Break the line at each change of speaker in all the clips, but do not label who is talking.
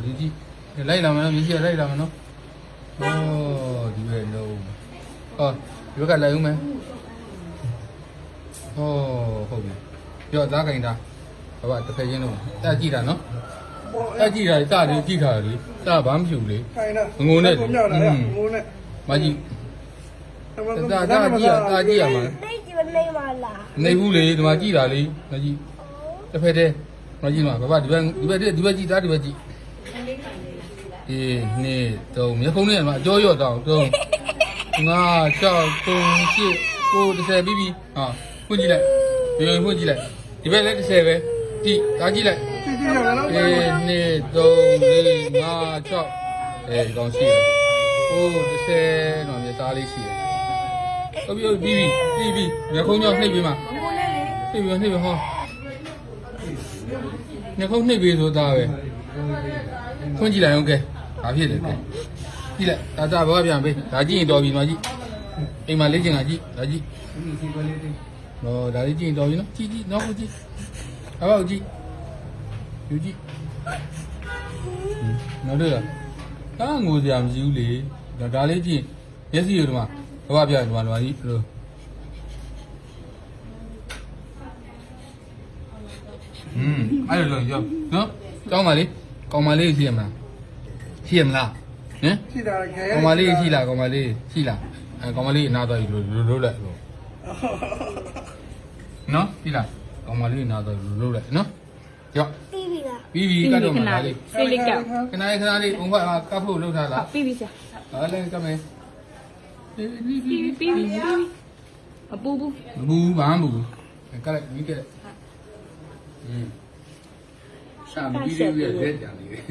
ဒီလိုက်လာမယ်နော်မြကြီးလိုက်လာမယ်နော်ဩဒီပဲလုံးဟောဒီဘက်ကလိုက်ဦးမယ်ဟောဟုတ်ပြီပြောသားကင်တာဘာတစ်ဖက်ချင်းလုံးတက်ကြည့်တာနော်တက်ကြည့်တာစတယ်ကြည့်တာလေစဘာမှမဖြစ်ဘူးလေငုံနဲ့ငုံနဲ့မကြီးတာကြည့်ရမှာ
နေပါလား
နေဘူးလေဒီမှာကြည့်တာလေမကြီးတစ်ဖက်တည်းမကြီးမှာဘာဒီဘက်ကြည့်တာဒီဘက်ကြည့်အေးနေတော့မျက်ခုံးနဲ့မှာအကျော်ရော့တော့3 5 6 3 8 9 10ပြီးပြီဟာဖွင့်ကြည့်လိုက်ဒီဖွင့်ကြည့်လိုက်ဒီဘက်လည်း10ပဲကြည့်ဒါကြည့်လိုက်အေးနေ3 4 5 6အဲဒီကောင်ရှိတယ်ဟို10တော့မျက်သားလေးရှိတယ်ဟုတ်ပြီပြီးမျက်ခုံးကြောင့်နှိပ်ပြီးမှာနှိပ်ပြီးဟောမျက်ခုံးနှိပ်ပြီးဆိုတာပဲဖွင့်ကြည့်လိုက်အောင်ကဲဘာဖြစ်လဲကဲကြည့်လိုက်ဒါဘာပြန်ပေးဒါကြည့်ရင်တော်ပြီမကြည့်အိမ်မှာလေးချင်ကကြည့်ဒါကြည့်ဟောဒါလေးကြည့်ရင်တော်ပြီနော်ကြည့်နောက်ကိုကြည့်အဘောက်ကြည့်ယူကြည့်နောက်တော့ဒါငိုစရာမရှိဘူးလေဒါလေးကြည့်မျက်စိရတော့မှဘာပြဒီမှာကြီးလို့အဲ့လိုရောနော်ကောင်းပါလေကောင်းပါလေရှိရမလားရှိရမလားဟမ်
ရှိတာခဲ
ကောင်းပါလေရှိလားကောင်းပါလေရှိလားအဲကောင်းပါလေနားတော့လို့လိုက်လို့နော်ရှိလားကောင်းပါလေနားတော့လို့လိုက်နော်ရော့
ပြီးပြီလား
ပြီးကတော့မှာလေ
ဆေးလေးကောက်
ခဏလေးဘုံဘကပ်ဖို့လုပ်ထားလား
ပြီးပြီဆရာ
ဟာလည်းကမယ်
ပြီးအပူ
ဘူးဘာမှမဘူးကလိုက်မိကဲရှာမပြီးသေးရဲ့လက်ကြံလေးလက်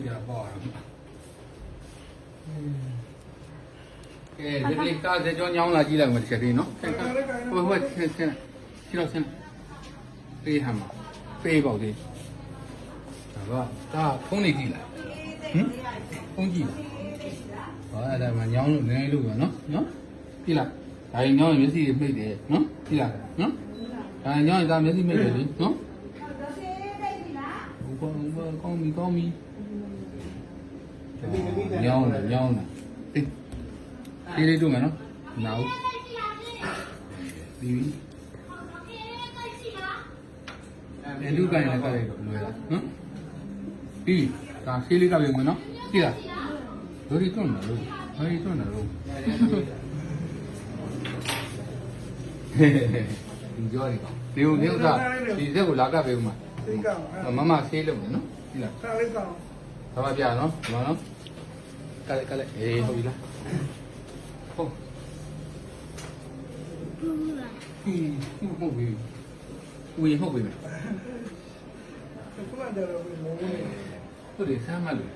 ကြပေါ့ကဲဒီလေးကားစကြောင်းညောင်းလာကြည့်လိုက်မှတစ်ချက်လေးနော်ဟိုဆင်းရှိတော့ဆင်းပေးဟမှာပေးပေါ့သေးဒါဖုန်းနေကြည့်လားဖုန်းကြည့်လားဟောအဲ့ဒါမှညောင်းလို့နည်းလို့ရနော်ကြည့်လားဒါညောင်းရင်မျက်စိတွေမိတ်တယ်နော်ကြည့်လားနော်ဒါညောင်းရင်ဒါမျက်စိမိတ်တယ်လေနော်ကောင်းပြီညောင်းတယ်တေးလေးတို့မယ်နော်နောက်ပြီးပြီလူကိုင်းလည်းကလိုက်တော့လွယ်လားနော်ပြီးဒါဆေးလေးကပဲမယ်နော်ကြည့်လားဒိုရီတွန်းတယ်လို့ဒီကြောရီကောင်နေဦးကဒီစက်ကိုလာကပ်ပေးဦးမှာမဆေးလုပ်တယ်နော်ကြည့်လား
ခါလေးကောင်
ဘာမှပြနော်ဒီမှာနော်ကလည်းအေးဟုတ်ပြီလားဟုတ်ပြီဦးဟုတ်ပြီမယ်
ခုနကလည်းဘုံနေ
ဟုတ်တယ်ဆမ်းမလို့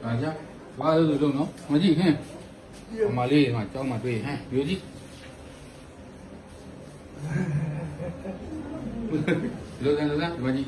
အားကြဘာလို့နော်မကြည့်ဟင်းအမလေးကကြောင်းမှာတွေ့ဟမ်ယူကြည့်လောကဒီမကြည့်